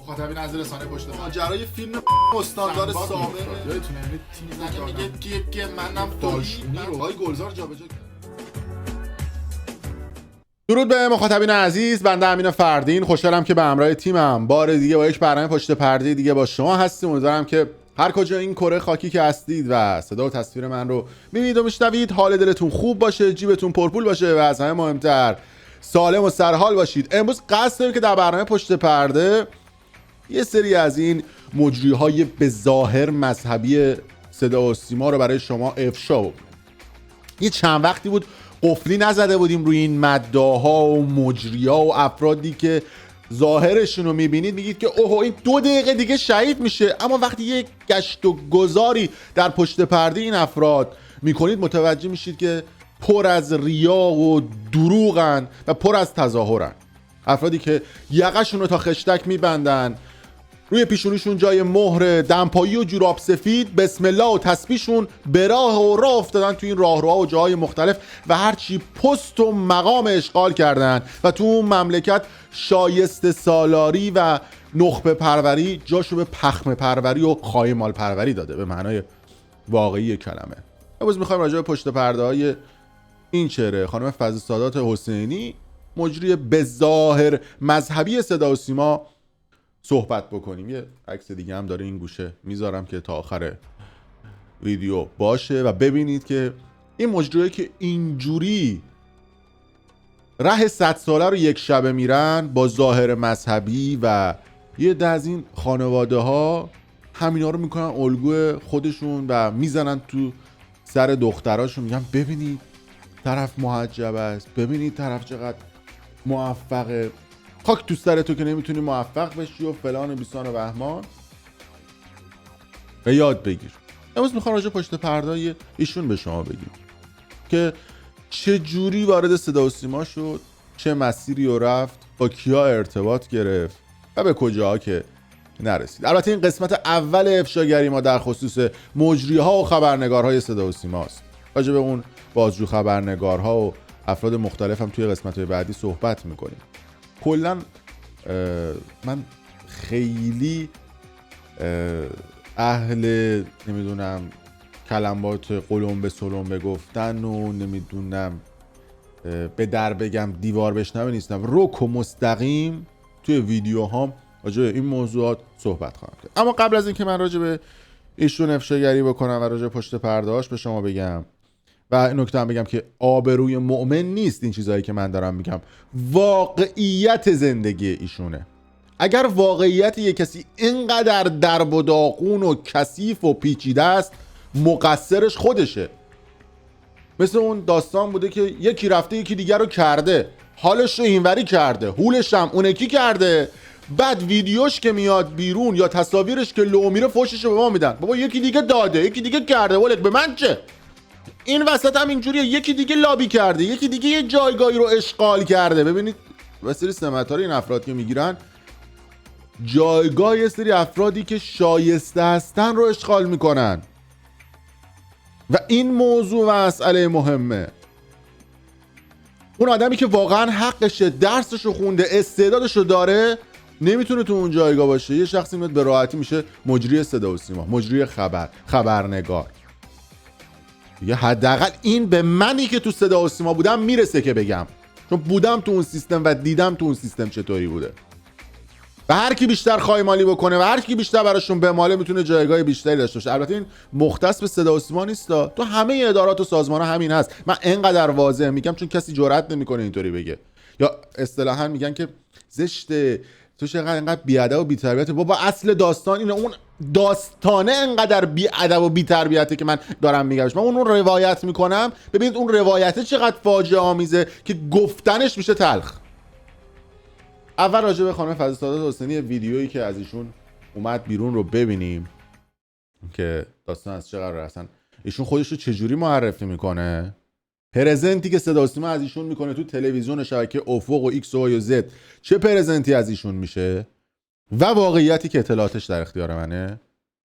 مخاطبین از رسانه پشت پرده ماجرای فیلم استاندار سابقه یادتونه میگه که منم داشتونی رو های گلزار جابجا کرد. درود به مخاطبین عزیز، بنده امین فردین خوشحالم که به همراه تیمم بار دیگه با یک برنامه پشت پرده دیگه با شما هستیم. امیدوارم که هر کجا این کره خاکی که هستید و صدا و تصویر من رو میبینید و میشنوید حال دلتون خوب باشه، جیبتون پرپول باشه و از همه مهمتر سالم و سرحال باشید. امروز قصد داریم که در برنامه پشت پرده یه سری از این مجریهای به ظاهر مذهبی صدا و سیما رو برای شما افشا بکنیم. یه چند وقتی بود قفلی نزده بودیم روی این مداها و مجریا و افرادی که ظاهرشون رو میبینید میگید که اوه این 2 دقیقه دیگه شهید میشه، اما وقتی یک گشت و گذاری در پشت پرده این افراد میکنید متوجه میشید که پر از ریا و دروغن و پر از تظاهرن. افرادی که یقشون رو تا خشتک میبندن، روی پیشونیشون جای مهر، دمپایی و جوراب سفید، بسم الله و تسبیحشون به راه افتادن تو این راهروها و جاهای مختلف و هرچی پست و مقام اشغال کردن و تو اون مملکت شایسته سالاری و نخبه پروری جاشو به پخمه پروری و خایمال پروری داده به معنای واقعی کلمه. امروز میخوایم راجع به پشت پرده های این چهره خانم فضل سادات حسینی، مجری به ظاهر مذهبی صدا و سیما صحبت بکنیم. یه عکس دیگه هم داره این گوشه میذارم که تا آخر ویدیو باشه و ببینید که این مجریه که اینجوری ره 100 ساله رو یک شبه میرن با ظاهر مذهبی و یه ده از این خانواده ها همینا رو میکنن الگوی خودشون و میزنن تو سر دختراشون، میگن ببینید طرف محجب است، ببینید طرف چقدر موفقه، خاک تو سر تو که نمیتونی موفق بشی و فلان و بیسان و بهمان. و یاد بگیر. امروز میخوام راجع پشت پرده ایشون به شما بگیم که چه جوری وارد صدا و سیما شد، چه مسیری رو رفت، با کیا ارتباط گرفت و به کجاها که نرسید. البته این قسمت اول افشاگری ما در خصوص مجریها و خبرنگارهای صدا و سیما است. راجع به اون بازجو خبرنگارها و افراد مختلف هم توی قسمت‌های بعدی صحبت میکنیم. کلا من خیلی اهل نمیدونم کلمات قلم به سلم بگفتن و نمیدونم به در بگم دیوار بشنوه نیستم. رک و مستقیم توی ویدیوهام راجع به این موضوعات صحبت خواهم کرد. اما قبل از اینکه من راجع به ایشون افشاگری بکنم و راجع به پشت پرده‌اش به شما بگم و این نکته هم بگم که آبروی مؤمن نیست این چیزهایی که من دارم میگم، واقعیت زندگی ایشونه. اگر واقعیت یک کسی اینقدر درب و داغون و کثیف و پیچیده است، مقصرش خودشه. مثل اون داستان بوده که یکی رفته یکی دیگر رو کرده، حالش رو اینوری کرده، هولش هم اون یکی کرده، بعد ویدیوش که میاد بیرون یا تصاویرش که لو میره فوشش رو به ما میدن، بابا یکی دیگه داده، یکی دیگه کرده، ولت به من چه؟ این وسط هم اینجوریه، یکی دیگه لابی کرده، یکی دیگه یه جایگاهی رو اشغال کرده. ببینید و سری سمت‌ها این افراد که میگیرن جایگاه یه سری افرادی که شایسته هستن رو اشغال میکنن و این موضوع و مسئله مهمه. اون آدمی که واقعا حقشه، درسشو خونده، استعدادشو داره، نمیتونه تو اون جایگاه باشه. یه شخصی میاد به راحتی میشه مجری صدا و سیما، مجری خبرنگار. یا حداقل این به منی که تو صدا و سیما بودم میرسه که بگم، چون بودم تو اون سیستم و دیدم تو اون سیستم چطوری بوده. و هر کی بیشتر خایمالی بکنه و هر کی بیشتر براشون بماله میتونه جایگاه بیشتری داشته باشه. البته این مختص به صدا و سیما نیست، تو همه ادارات و سازمان‌ها همین هست. من اینقدر واضح میگم چون کسی جرئت نمیکنه اینطوری بگه، یا اصطلاحاً میگن که زشته، تو چقدر اینقدر بی‌ادب و بی‌تربیته. بابا اصل داستان اینه، اون داستانه اینقدر بی‌ادب و بی‌تربیته که من دارم میگمش. من اون روایت میکنم، ببینید اون روایته چقدر فاجعه آمیزه که گفتنش میشه تلخ. اول راجع به خانم فضل سادات حسینی ویدیویی که از ایشون اومد بیرون رو ببینیم که داستان از چه قراره، اصلا ایشون خودش رو چجوری معرفی میکنه، پرزنتی که صدا و سیما از ایشون میکنه تو تلویزیون شبکه افق و ایکس و وای و زد چه پرزنتی از ایشون میشه و واقعیتی که اطلاعاتش در اختیار منه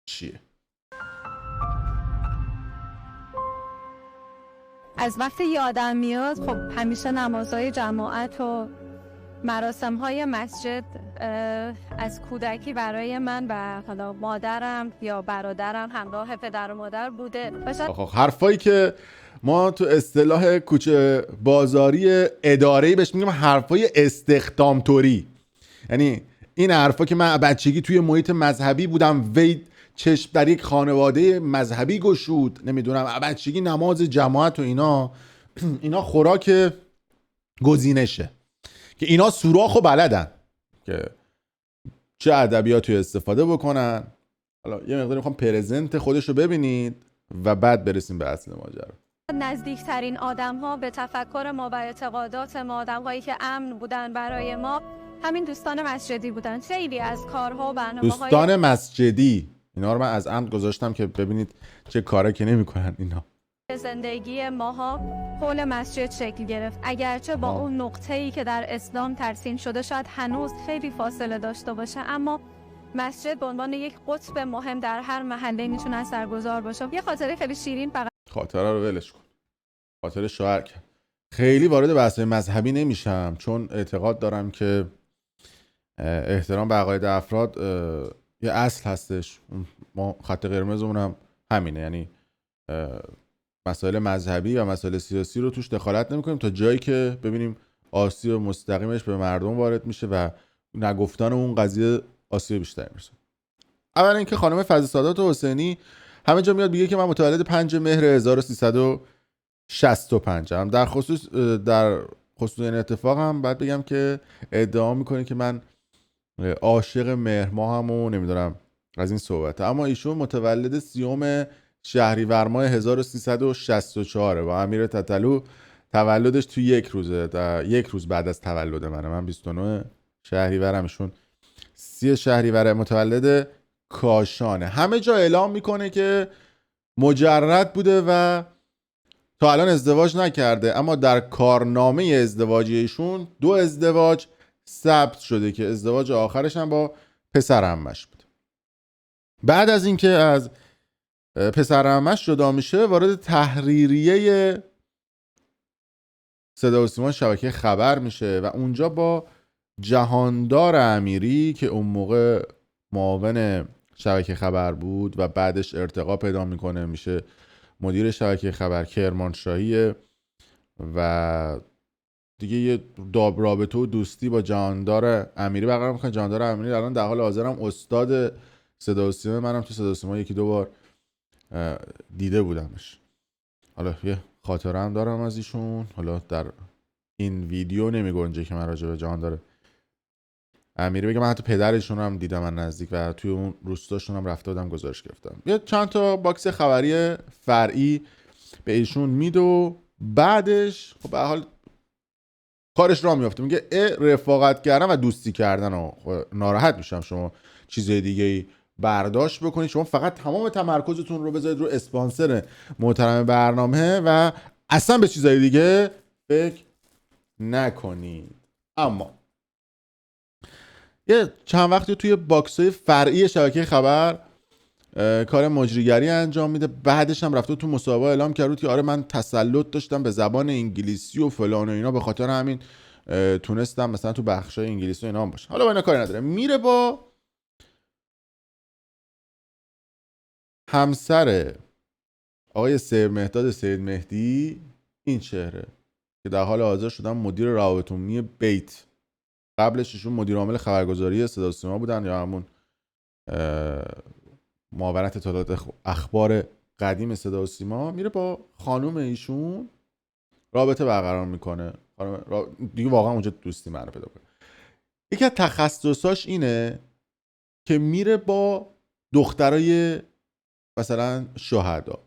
چیه. از وقتی یادم میاد خب همیشه نمازهای جماعت و مراسم های مسجد از کودکی برای من و حالا مادرم یا برادرم همراه پدر و مادر بوده. حرفایی که ما تو اصطلاح کوچه بازاری اداره‌ای بهش میگیم حرفای استخدام‌طوری. یعنی این حرفا که من بچگی توی محیط مذهبی بودم، وی چشم در یک خانواده مذهبی گشود، نمیدونم بچگی نماز جماعت و اینا خوراک گزینشه که اینا سوراخو بلدن که چه ادبیاتی استفاده بکنن. حالا یه مقدار میخوام پرزنت خودش رو ببینید و بعد برسیم به اصل ماجرا. نزدیکترین آدم ها به تفکر ما و اعتقادات ما، آدم هایی که امن بودن برای ما، همین دوستان مسجدی بودن. خیلی از کارها و برنامه‌های دوستان مسجدی، اینا رو من از عمد گذاشتم که ببینید چه کارا که نمی‌کنن اینا. زندگی ماها حول مسجد شکل گرفت. اگرچه با اون نقطه‌ای که در اسلام ترسیم شده شاید هنوز خیلی فاصله داشته باشه، اما مسجد به عنوان یک قطب مهم در هر محله میتونه اثرگذار باشه. یه خاطره خیلی شیرین فقط خاطره رو ولش کن. خاطره شوهر کرد. خیلی وارد بحث مذهبی نمیشم چون اعتقاد دارم که احترام به عقاید افراد یه اصل هستش. ما خط قرمزمون هم همینه، یعنی مسائل مذهبی و مسائل سیاسی رو توش دخالت نمی‌کنیم تا جایی که ببینیم آسیب مستقیمش به مردم وارد میشه و نگفتن اون قضیه آسیب بیشتری میشه. اولا اینکه خانم فضل سادات حسینی همه جا میاد میگه که من متولد 5 مهر 1365 ام. در خصوص این اتفاق هم باید بگم که ادعا میکنه که من عاشق مهر ماهم و نمیدونم از این صحبته، اما ایشون متولد 30 شهریور ماه 1364 با امیر تتلو تولدش تو یک روزه، یک روز بعد از تولد من 29 شهریورم، ایشون 30 شهریور متولد کاشانه. همه جا اعلام میکنه که مجرد بوده و تا الان ازدواج نکرده، اما در کارنامه ازدواجی ایشون 2 ازدواج ثبت شده که ازدواج آخرش هم با پسر عمش بود. بعد از اینکه از پسر عمش جدا میشه وارد تحریریه صدا و سیما شبکه خبر میشه و اونجا با جهاندار امیری که اون موقع معاون شبکه خبر بود و بعدش ارتقا پیدا میکنه میشه مدیر شبکه خبر کرمانشاهی و دیگه یه رابطه و دوستی با جهاندار امیری برقرار میکنه. جهاندار امیری الان در حال حاضر هم استاد صدا و سیما، منم تو صدا و سیما 1-2 بار دیده بودمش. حالا یه خاطره هم دارم از ایشون، حالا در این ویدیو نمیگنجه که من راجع به جهاندار امیری بگم. من حتی پدرشون هم دیدم من نزدیک و توی اون روستاشون هم رفته بودم گزارش گرفتم. یه چند تا باکس خبری فرعی به ایشون میده و بعدش خب به حال کارش راه میافته، میگه رفاقت کردن و دوستی کردن و ناراحت میشم شما چیزای دیگه ای برداشت بکنید، شما فقط تمام تمرکزتون رو بذارید رو اسپانسر محترم برنامه و اصلا به چیزای دیگه فکر نکنید. اما یه چند وقتی توی باکس‌های فرعی شبکه خبر کار مجریگری انجام میده، بعدش هم رفته تو مصاحبه اعلام کرد که آره من تسلط داشتم به زبان انگلیسی و فلان و اینا، به خاطر همین تونستم مثلا تو بخشای انگلیسی و اینا هم باشه. حالا با اینا کاری نداره. میره با همسر آقای سید مهداد سید مهدی این چهره که در حال حاضر شدن مدیر روابط عمومی بیت، قبلش ایشون مدیر عامل خبرگزاری صدا و سیما بودن یا همون معاونت اطلاعات اخبار قدیم صدا و سیما. میره با خانم ایشون رابطه برقرار میکنه، دیگه واقعا اونجا دوستی معنا پیدا کنه. یکی از تخصصاش اینه که میره با دخترای مثلا شهدا،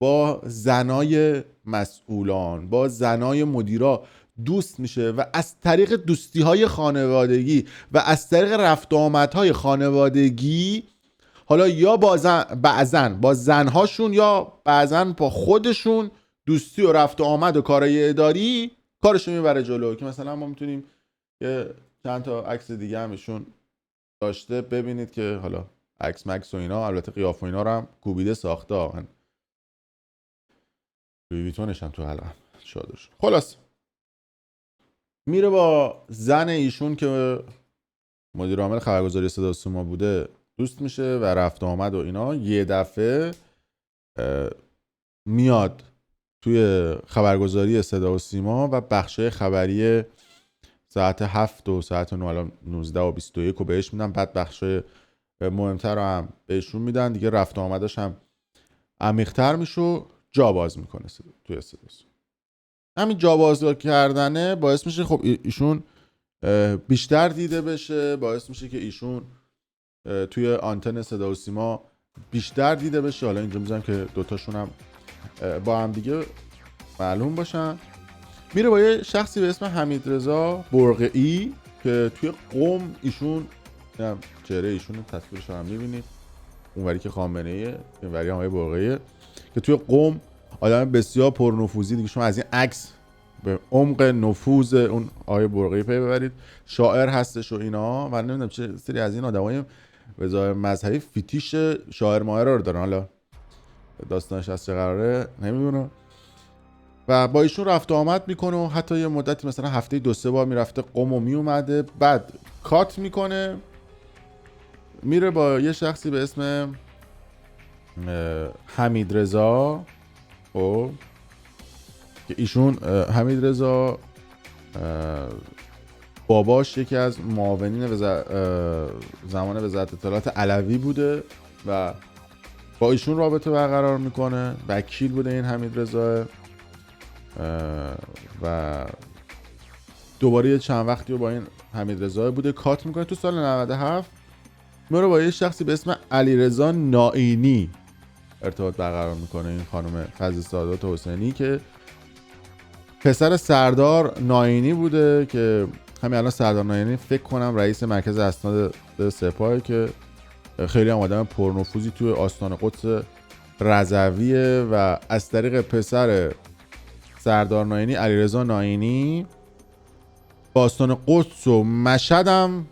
با زنای مسئولان، با زنای مدیرا دوست میشه و از طریق دوستی های خانوادگی و از طریق رفت آمدهای خانوادگی، حالا یا بعضن با زنهاشون یا بعضن با خودشون دوستی و رفت آمد و کارهای اداری کارشون میبره جلو، که مثلا ما میتونیم یه چند تا عکس دیگه همشون داشته ببینید که حالا عکس مکس و اینا، البته قیافه و اینا رو هم کوبیده ساخته. من لوی ویتونش هم تو حلقم شادش. خلاص میره با زن ایشون که مدیر عامل خبرگزاری صدا و سیما بوده دوست میشه و رفت آمد و اینا. یه دفعه میاد توی خبرگزاری صدا و سیما و بخشای خبری ساعت 7 و ساعت 9 الان 19 و 21 رو بهش میدن. بعد بخشای مهمتر رو هم بهشون میدن دیگه. رفت و آمدش هم عمیق‌تر میشه و جا باز میکنه توی صدا و سیما. همین جا باز کردنه باعث میشه خب ایشون بیشتر دیده بشه، باعث میشه که ایشون توی آنتن صدا و سیما بیشتر دیده بشه. حالا اینجا میذارم که دوتاشون هم با هم دیگه معلوم باشن. میره با یه شخصی به اسم حمیدرضا برقعی که توی قم ایشون چهره ایشون تصویرش هم میبینید، اونوری که خامنه ایه، اینوری هم آقای برقعیه که توی قم آدم بسیار پرنفوذی دیگه. شما از این عکس به عمق نفوذ اون آقای برقعی پی ببرید. شاعر هستش و اینا و نمیدونم چه سری از این آدمای به ظاهر مذهبی فیتیش شاعر ماهر رو دارن. حالا داستانش از چه قراره نمیدونم. و با ایشون رفت و آمد میکنه و حتی یه مدتی مثلا هفته 2-3 بار میرفته قم و میومده. بعد کات میکنه میره با یه شخصی به اسم حمیدرضا که ایشون حمیدرضا باباش یکی از معاونین زمان وزارت اطلاعات علوی بوده و با ایشون رابطه برقرار میکنه. وکیل بوده این حمیدرضا و دوباره یه چند وقتی با این حمیدرضا بوده کات میکنه. تو سال 97 میره با یه شخصی به اسم علیرضا نائینی ارتباط برقرار میکنه. این خانم فضل سعادت حسینی که پسر سردار نائینی بوده که همین الان سردار نائینی فکر کنم رئیس مرکز اسناد سپاهه که خیلی هم آدم پرنفوذی توی آستان قدس رضویه و از طریق پسر سردار نائینی علیرضا نائینی با آستان قدس و مشهد هم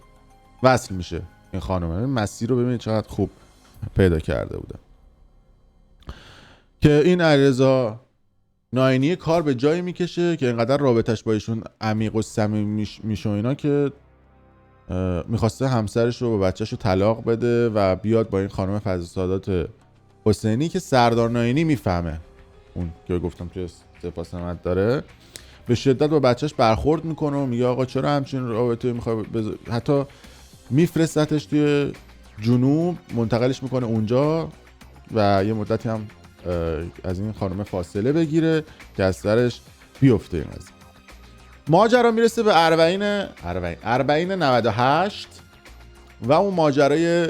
وصل میشه. این خانم این مسیر رو ببینید چقدر خوب پیدا کرده بوده که این علیرضا نائینی کار به جایی میکشه که اینقدر رابطش با ایشون عمیق و صمیمی میشه اینا که میخواسته همسرش رو با بچهش رو طلاق بده و بیاد با این خانم فضل سعادت حسینی که سردار نائینی میفهمه اون که گفتم توی سپاه سمت داره به شدت با بچهش برخورد میکنه و میگه آقا چرا همچین رابطه میخوای حتی میفرستتش توی جنوب منتقلش میکنه اونجا و یه مدتی هم از این خانم فاصله بگیره که از سرش بیفته. این قضیه ماجرا میرسه به اربعین 98 و اون ماجرای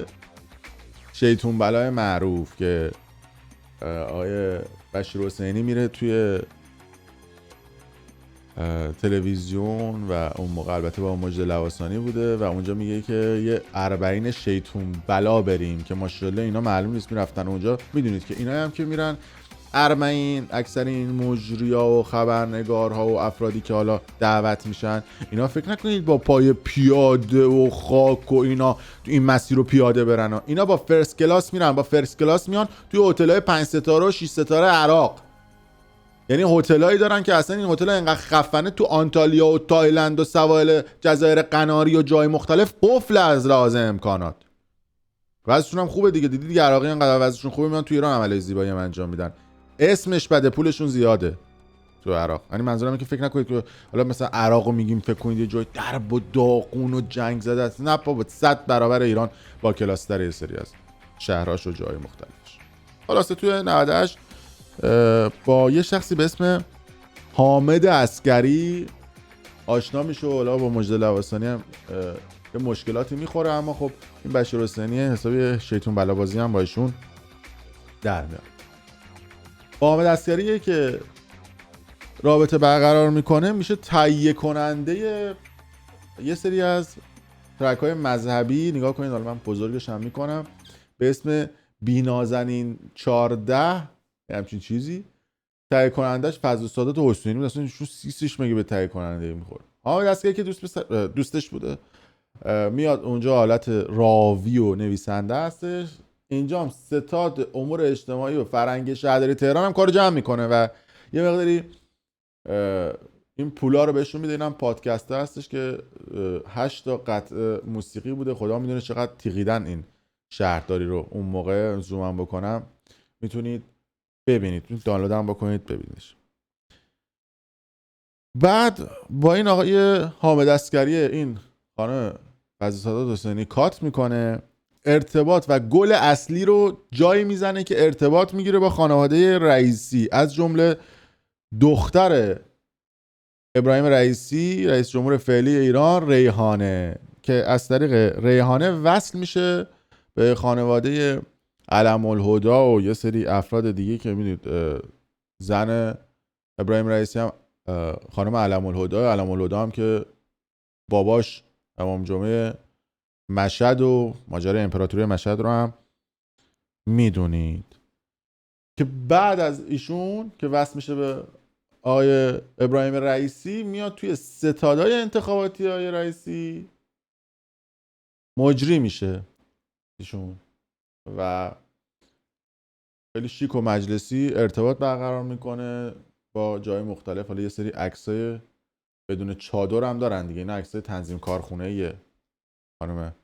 شیطون بلای معروف که آقای بشیر حسینی میره توی تلویزیون و اون موقع البته با مجد لواسانی بوده و اونجا میگه که یه اربعین شیطون بلا بریم که ماشاءالله اینا معلوم نیست میرفتن اونجا. میدونید که اینا هم که میرن اربعین اکثر این مجریا و خبرنگارها و افرادی که حالا دعوت میشن اینا فکر نکنید با پای پیاده و خاک و اینا تو این مسیر رو پیاده برن. اینا با فرست کلاس میرن، با فرست کلاس میان توی هتل‌های 5 ستاره و 6 ستاره عراق. یعنی هتلایی دارن که اصلا این هتل‌ها اینقدر خفنه تو آنتالیا و تایلند و سواحل جزایر قناری و جای مختلف قفل از لحاظ امکانات. وضعشون هم خوبه دیگه. دیدید عراقی انقدر وضعشون خوبه میان تو ایران عملیات زیبایی هم انجام میدن. اسمش بده پولشون زیاده تو عراق. یعنی منظورم که فکر نکنید که حالا مثلا عراقو میگیم فکر کنید یه جای درب و داغون و جنگ زده است. نه بابا 100 برابر ایران با کلاستر یه سری از شهرهاش و جای مختلفش. خلاصه توی 98 با یه شخصی به اسم حامد عسکری آشنا میشه و حالا با مجد لواسانی هم یه مشکلاتی میخوره. اما خب این بشیر حسینی حسابی شیطون بلابازی هم با ایشون در میاد. با حامد عسکریه که رابطه برقرار میکنه میشه تهیه کننده یه سری از ترک های مذهبی. نگاه کنید حالا من بزرگش هم میکنم به اسم بی‌نازنین 14 همچین چیزی. تهیه کنندش فضل سعادت حسینی بود. اصلا ایشون سیسش مگه به تهیه کننده میخوره. حامد عسکری که دوستش بوده میاد اونجا حالت راوی و نویسنده هستش. اینجا هم ستاد امور اجتماعی و فرهنگ شهرداری تهران هم کار جمع میکنه و یه مقداری این پولا رو بهشون میده. اینم پادکسته هستش که 8 تا قطعه موسیقی بوده. خدا میدونه چقدر تیغیدن این شهرداری رو. اون موقع زوم بکنم میتونید ببینید، میتونید دانلود هم بکنید ببینیدش. بعد با این آقای حامد عسکری این خانم فضل سعادت حسینی کات میکنه، ارتباط و گل اصلی رو جایی میزنه که ارتباط میگیره با خانواده رئیسی، از جمله دختر ابراهیم رئیسی رئیس جمهور فعلی ایران، ریحانه، که از طریق ریحانه وصل میشه به خانواده علم‌الهدی و یه سری افراد دیگه که میدونید زن ابراهیم رئیسی هم خانم علم‌الهدی هم که باباش امام جمعه مشهد و ماجرای امپراتوری مشهد رو هم میدونید. که بعد از ایشون که وصل میشه به آقای ابراهیم رئیسی، میاد توی ستادهای انتخاباتی آقای رئیسی مجری میشه ایشون و خیلی شیک و مجلسی ارتباط برقرار میکنه با جای مختلف. حالا یه سری عکسای بدون چادر هم دارن دیگه، این عکسای تنظیم کارخونه‌ای خانم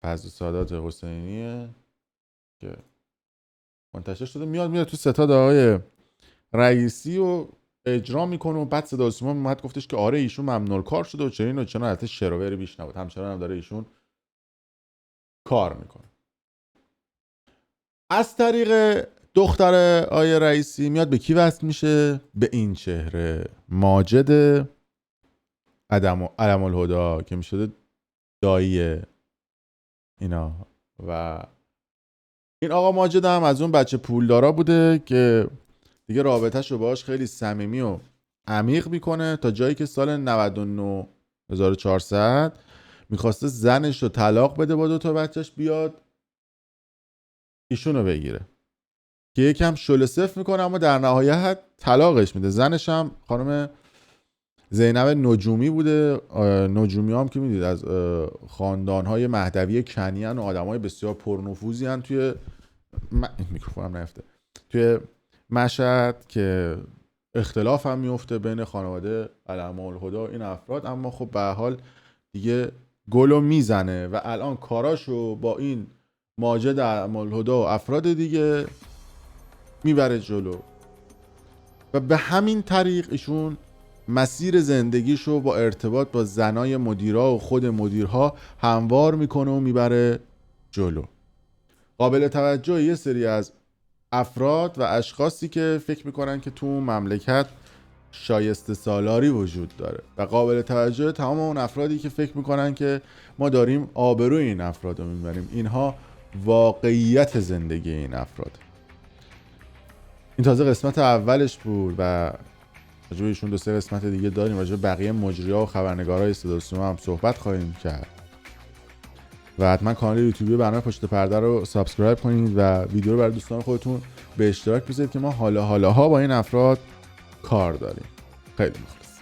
فضل سعادت حسینیه که منتشر شده. میاد تو ستاد آقای رئیسی و اجرا میکنه و بعد صدا و سیما اومد گفتش که آره ایشون ممنوع کار شده و چنین و چنان. البته شروری بیش نبود، همچنان هم داره ایشون کار میکنه. از طریق دختر آقای رئیسی میاد به کی وصل میشه؟ به این چهره، ماجد علم‌الهدی که میشده دایی اینا. و این آقا ماجد هم از اون بچه پولدارا بوده که دیگه رابطه‌ش رو باهاش خیلی صمیمی و عمیق میکنه، تا جایی که سال 99 1400 میخواسته زنش رو طلاق بده با 2 تا بچهش، بیاد ایشون رو بگیره که یکم شل صفر میکنه، اما در نهایت طلاقش میده. زنش هم خانم زینب نجومی بوده. نجومی هم که میدید از خاندانهای مهدوی کنیان و آدمای بسیار پرنفوذی هن توی میکروفونم نرفته توی مشهد، که اختلاف هم میفته بین خانواده علم‌الهدی و این افراد، اما خب به هر حال دیگه گلو میزنه و الان کاراشو با این ماجد علم‌الهدی و افراد دیگه میبره جلو و به همین طریق ایشون مسیر زندگیشو با ارتباط با زنای مدیرا و خود مدیرها هموار میکنه و میبره جلو. قابل توجه یه سری از افراد و اشخاصی که فکر میکنن که تو مملکت شایسته سالاری وجود داره و قابل توجه تمام اون افرادی که فکر میکنن که ما داریم آبروی این افراد رو میبریم. اینها واقعیت زندگی این افراد. این تازه قسمت اولش بود و راجع به ایشون 2-3 قسمت دیگه داریم. راجع به بقیه مجری‌ها و خبرنگارای صدا و سیما هم صحبت خواهیم کرد. و حتما کانال یوتیوبی برنامه پشت پرده رو سابسکرایب کنید و ویدیو رو برای دوستان خودتون به اشتراک بذارید که ما حالا با این افراد کار داریم. خیلی مخلص.